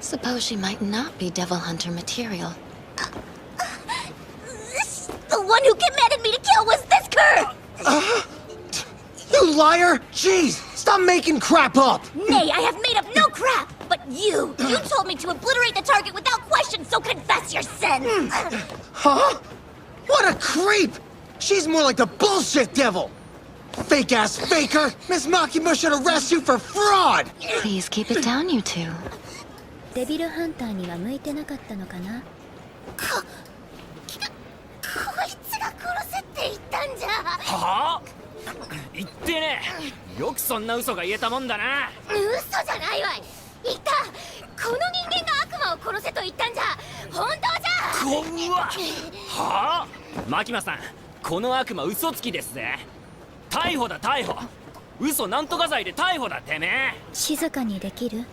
Suppose she might not be Devil Hunter material. The one who commanded me to kill was this cur! You liar! Jeez, stop making crap up! Nay, I have made up no crap! But you told me to obliterate the target without question, so confess your sin! Huh? What a creep! She's more like the bullshit devil! Fake-ass faker! Miss Makima should arrest you for fraud! Please keep it down, you two. デビルハンターには向いてなかったのかな。こいつが殺せって言ったんじゃ。はあ？言ってねえ。よくそんな嘘が言えたもんだな。嘘じゃないわい。言った。この人間が悪魔を殺せと言ったんじゃ。本当じゃ。怖っ。はあ？マキマさん、この悪魔嘘つきですぜ。逮捕だ逮捕。嘘なんとか罪で逮捕だてめえ。静かにできる？